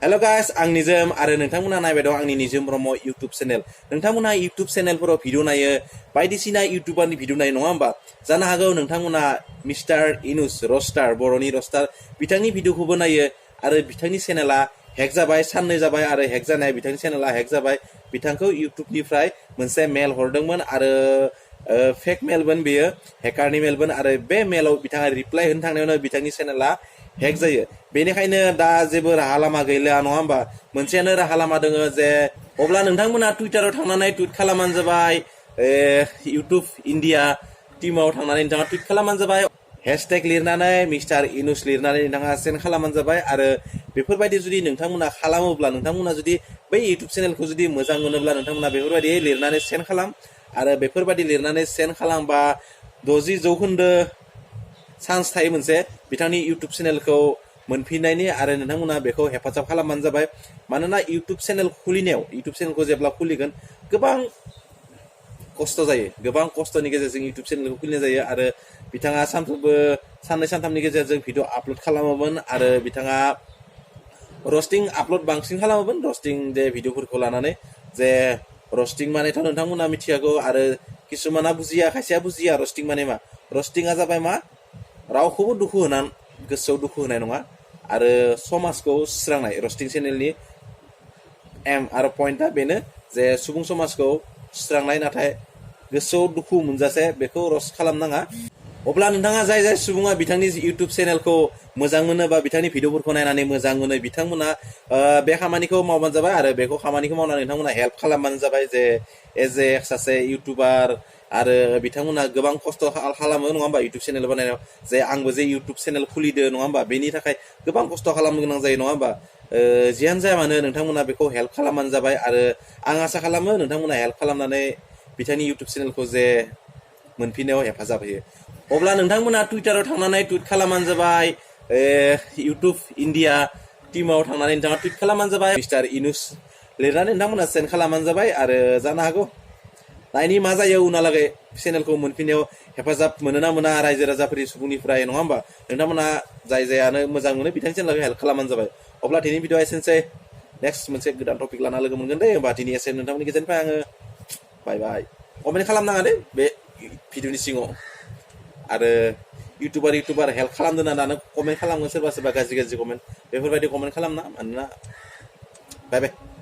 hello guys आं निजोम आरो नोंथांमोना नायबाय दं आंनि निजोम ब्रह्म इउट्युब चेनेल नोंथांमोना इउट्युब चेनेलफोराव भिडिअ नायो बायदिसिना इउट्युबारनि भिडिअ नायो नङा होमबा जानो हागौ नोंथांमोना मिस्टार इनुस रस्टार बर'नि रस्टार बिथांनि भिडिअखौबो नायो आरो बिथांनि चेनेला हेक जाबाय साननै जाबाय आरो हेक जानाय बिथांनि चेनेला हेक जाबाय बिथांखौ इउट्युबनिफ्राय मोनसे मेल हरदोंमोन आरो फेक मेलमोन बेयो हेकारनि मेलमोन आरो बे मेलाव बिथाङा रिप्लाय होनो थांनायावनो बिथांनि चेनेला हेक जायो बेनिखायनो दा जेबो राहा लामा गैला नङा होमबा मोनसेयानो राहा लामा दङ जे अब्ला नोंथांमोना टुइटाराव थांनानै टुइट खालामबानो जाबाय इउट्युब इन्डिया टीमाव थांनानै नोंथाङा टुइट खालामबानो जाबाय हेशटेग लिरनानै मिस्टार इनुस लिरनानै नोंथाङा सेन्ड खालामबानो जाबाय आरो बेफोरबायदि जुदि नोंथांमोना खालामोब्ला नोंथांमोना जुदि बै इउट्युब चेनेलखौ जुदि मोजां मोनोब्ला नोंथांमोना बेफोरबायदि लिरनानै सेन्ड खालाम आरो बेफोरबायदि लिरनानै सेन्ड खालामबा 60% चान्स थायो मोनसे बिथांनि इउट्युब चेनेलखौ मोनफिननायनि आरो नोंथांमोना बेखौ हेफाजाब खालामबानो जाबाय मानोना इउट्युब चेनेल खुलिनायाव इउट्युब चेनेलखौ जेब्ला खुलिगोन गोबां खस्थ' जायो गोबां खस्थ'नि गेजेरजों इउट्युब चेनेलखौ खुलिनाय जायो आरो बिथाङा सानफ्रोमबो साननै सानथामनि गेजेरजों भिडिअ आपल'ड खालामोमोन आरो बिथाङा रस्टिं आपल'ड बांसिन खालामोमोन रस्टिं जे भिडिअफोरखौ लानानै जे रस्टिं मानेथ' नोंथांमोना मिथियागौ आरो किसुमाना बुजिया खायसेया बुजिया रस्टिं माने मा रस्टिंआ जाबाय मा रावखौबो दुखु होनानै गोसोआव दुखु होनाय नङा आरो समाजखौ सुस्रांनाय रस्टिं चेनेलनि एम आरो पइन्टआ बेनो जे सुबुं समाजखौ सुस्रांनाय नाथाय गोसोआव दुखु मोनजासे बेखौ रस्ट खालामनाङा अब्ला नोंथाङा जाय जाय सुबुङा बिथांनि इउट्युब चेनेलखौ मोजां मोनो बा बिथांनि भिडिअफोरखौ नायनानै मोजां मोनो बिथांमोना बे खामानिखौ मावबानो जाबाय आरो बेखौ खामानिखौ मावनानै नोंथांमोना हेल्प खालामबानो जाबाय जे एज ए सासे इउट्युबार आरो बिथांमोना गोबां खस्थ' खालामो नङा होमबा इउट्युब चेनेल बानायनायाव जे आंबो जे इउट्युब चेनेल खुलिदो नङा होमबा बेनि थाखाय गोबां खस्थ' खालामनो गोनां जायो नङा होमबा जियानो जाया मानो नोंथांमोना बेखौ हेल्प खालामबानो जाबाय आरो आं आसा खालामो नोंथांमोना हेल्प खालामनानै बिथांनि इउट्युब चेनेलखौ जे मोनफिननायाव हेफाजाब होयो अब्ला नोंथांमोना टुइटाराव थांनानै टुइट खालामबानो जाबाय इउट्युब इन्डिया टीमाव थांनानै नोंथाङा टुइट खालामबानो जाबाय मिस्टार इनुस लिरनानै नोंथांमोना सेन्ड खालामबानो जाबाय आरो जानो हागौ नायनि मा जायो उनहालागै चेनेलखौ मोनफिननायाव हेफाजाब मोनोना मोना रायजो राजाफोरनि सुबुंनिफ्राय नङा होमबा नोंथांमोना जाय जायानो मोजां मोनो बिथांनि चेनेलखौ हेल्प खालामबानो जाबाय अब्ला दिनैनि भिडिअआ एसेनोसै नेक्स्ट मोनसे गोदान टपिक लाना लोगो मोनगोन दे होमबा दिनै एसे नोंथांमोननि गेजेरनिफ्राय आङो बाय बाय कमेन्ट खालामनाङा दे बे भिडिअनि सिङाव आरो इउट्युबार हेल्प खालामदों ना दानो कमेन्ट खालामगोन सोरबा सोरबा गाज्रि कमेन्ट बेफोरबायदि कमेन्ट खालामना मानोना बाय बाय